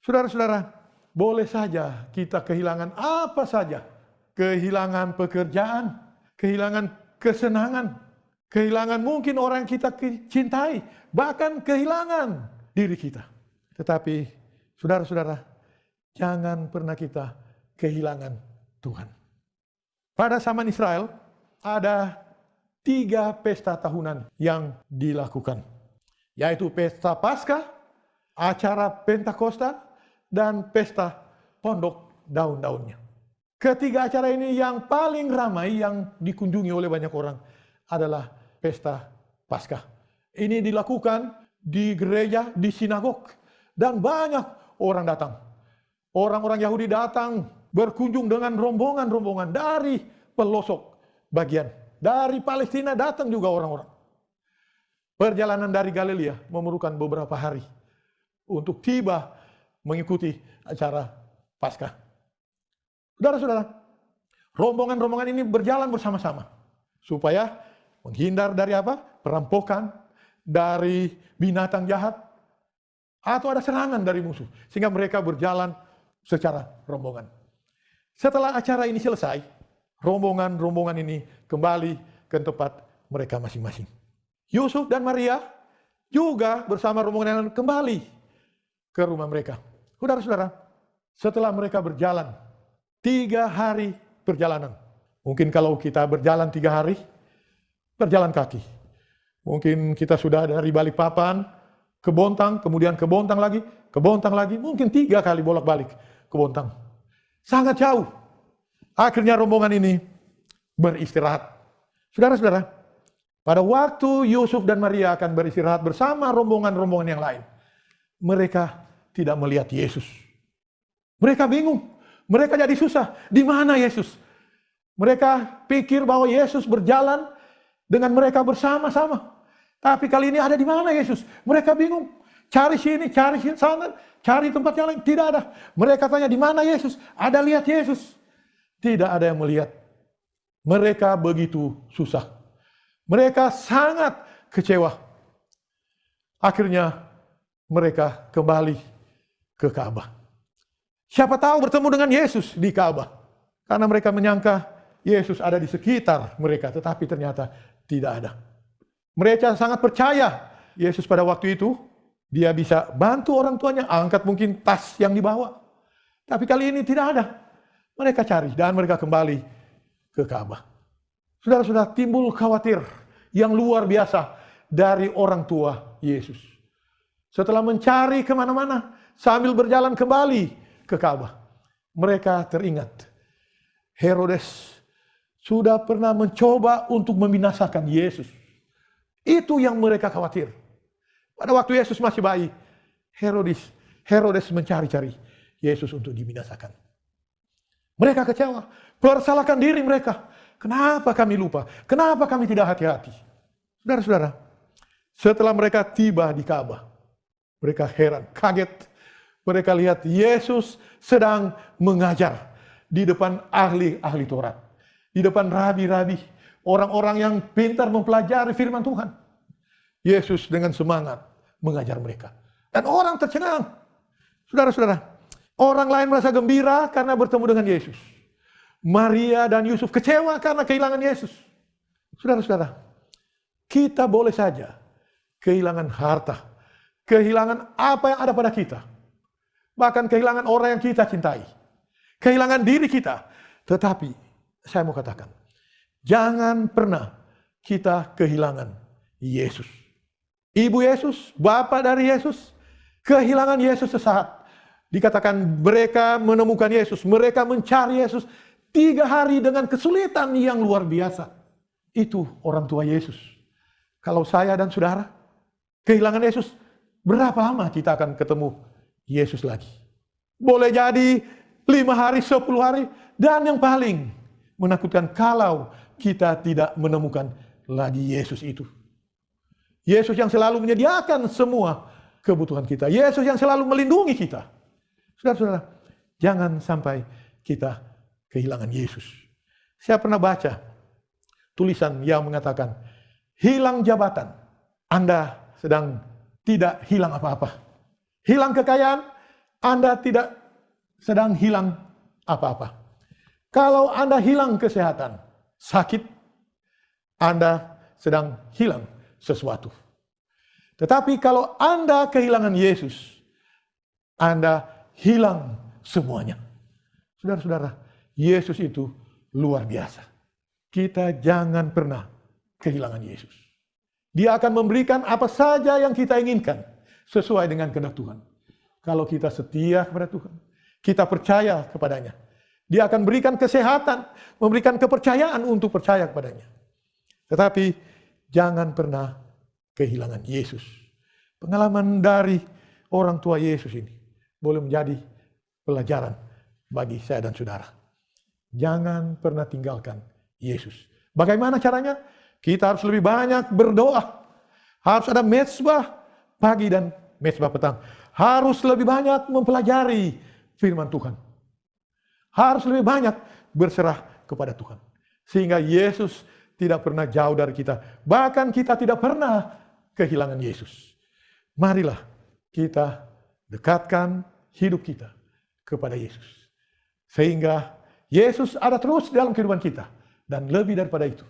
Saudara-saudara, boleh saja kita kehilangan apa saja. Kehilangan pekerjaan, kehilangan kesenangan, kehilangan mungkin orang yang kita cintai, bahkan kehilangan diri kita. Tetapi saudara-saudara, jangan pernah kita kehilangan Tuhan. Pada zaman Israel ada 3 pesta tahunan yang dilakukan, yaitu pesta Paskah, acara Pentakosta, dan pesta pondok daun-daunnya. Ketiga acara ini yang paling ramai yang dikunjungi oleh banyak orang adalah pesta Paskah. Ini dilakukan di gereja, di sinagog, dan banyak orang datang. Orang-orang Yahudi datang berkunjung dengan rombongan-rombongan dari pelosok bagian. Dari Palestina datang juga orang-orang. Perjalanan dari Galilea memerlukan beberapa hari untuk tiba mengikuti acara Paskah. Saudara-saudara, rombongan-rombongan ini berjalan bersama-sama supaya menghindar dari apa? Perampokan, dari binatang jahat, atau ada serangan dari musuh. Sehingga mereka berjalan secara rombongan. Setelah acara ini selesai, rombongan-rombongan ini kembali ke tempat mereka masing-masing. Yusuf dan Maria juga bersama rombongan yang kembali ke rumah mereka. Saudara-saudara, setelah mereka berjalan 3 hari perjalanan. Mungkin kalau kita berjalan 3 hari, berjalan kaki. Mungkin kita sudah dari Balikpapan ke Bontang, kemudian ke Bontang lagi, mungkin 3 kali bolak-balik ke Bontang. Sangat jauh. Akhirnya rombongan ini beristirahat. Saudara-saudara, pada waktu Yusuf dan Maria akan beristirahat bersama rombongan-rombongan yang lain, mereka tidak melihat Yesus. Mereka bingung. Mereka jadi susah. Di mana Yesus? Mereka pikir bahwa Yesus berjalan dengan mereka bersama-sama. Tapi kali ini ada di mana Yesus? Mereka bingung. Cari sini, cari sana, cari tempat yang lain. Tidak ada. Mereka tanya di mana Yesus? Ada lihat Yesus? Tidak ada yang melihat. Mereka begitu susah. Mereka sangat kecewa. Akhirnya mereka kembali ke Ka'bah. Siapa tahu bertemu dengan Yesus di Ka'bah. Karena mereka menyangka Yesus ada di sekitar mereka. Tetapi ternyata tidak ada. Mereka sangat percaya Yesus pada waktu itu. Dia bisa bantu orang tuanya. Angkat mungkin tas yang dibawa. Tapi kali ini tidak ada. Mereka cari dan mereka kembali ke Ka'bah. Saudara-saudara, timbul khawatir yang luar biasa dari orang tua Yesus. Setelah mencari kemana-mana sambil berjalan kembali ke Ka'bah, mereka teringat Herodes sudah pernah mencoba untuk membinasakan Yesus. Itu yang mereka khawatir. Pada waktu Yesus masih bayi, Herodes mencari-cari Yesus untuk dibinasakan. Mereka kecewa, persalahkan diri mereka. Kenapa kami lupa? Kenapa kami tidak hati-hati? Saudara-saudara, setelah mereka tiba di Ka'bah, mereka heran, kaget. Mereka lihat Yesus sedang mengajar di depan ahli-ahli Taurat. Di depan rabi-rabi, orang-orang yang pintar mempelajari firman Tuhan. Yesus dengan semangat mengajar mereka. Dan orang tercengang. Saudara-saudara, orang lain merasa gembira karena bertemu dengan Yesus. Maria dan Yusuf kecewa karena kehilangan Yesus. Saudara-saudara, kita boleh saja kehilangan harta, kehilangan apa yang ada pada kita. Bahkan kehilangan orang yang kita cintai. Kehilangan diri kita. Tetapi saya mau katakan, jangan pernah kita kehilangan Yesus. Ibu Yesus, bapak dari Yesus, kehilangan Yesus sesaat. Dikatakan mereka menemukan Yesus. Mereka mencari Yesus 3 hari dengan kesulitan yang luar biasa. Itu orang tua Yesus. Kalau saya dan saudara kehilangan Yesus, berapa lama kita akan ketemu Yesus lagi? Boleh jadi 5 hari, 10 hari. Dan yang paling menakutkan kalau kita tidak menemukan lagi Yesus itu. Yesus yang selalu menyediakan semua kebutuhan kita. Yesus yang selalu melindungi kita. Saudara-saudara, jangan sampai kita kehilangan Yesus. Saya pernah baca tulisan yang mengatakan, hilang jabatan, Anda sedang tidak hilang apa-apa. Hilang kekayaan, Anda tidak sedang hilang apa-apa. Kalau Anda hilang kesehatan, sakit, Anda sedang hilang sesuatu. Tetapi kalau Anda kehilangan Yesus, Anda hilang semuanya. Saudara-saudara, Yesus itu luar biasa. Kita jangan pernah kehilangan Yesus. Dia akan memberikan apa saja yang kita inginkan sesuai dengan kehendak Tuhan. Kalau kita setia kepada Tuhan, kita percaya kepadanya, Dia akan berikan kesehatan, memberikan kepercayaan untuk percaya kepadanya. Tetapi jangan pernah kehilangan Yesus. Pengalaman dari orang tua Yesus ini boleh menjadi pelajaran bagi saya dan saudara. Jangan pernah tinggalkan Yesus. Bagaimana caranya? Kita harus lebih banyak berdoa. Harus ada mezbah pagi dan mezbah petang. Harus lebih banyak mempelajari firman Tuhan. Harus lebih banyak berserah kepada Tuhan. Sehingga Yesus tidak pernah jauh dari kita. Bahkan kita tidak pernah kehilangan Yesus. Marilah kita dekatkan hidup kita kepada Yesus. Sehingga Yesus ada terus dalam kehidupan kita. Dan lebih daripada itu,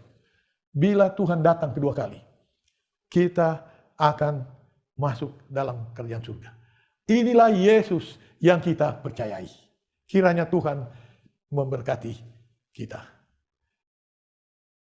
bila Tuhan datang kedua kali, kita akan masuk dalam kerajaan surga. Inilah Yesus yang kita percayai. Kiranya Tuhan memberkati kita.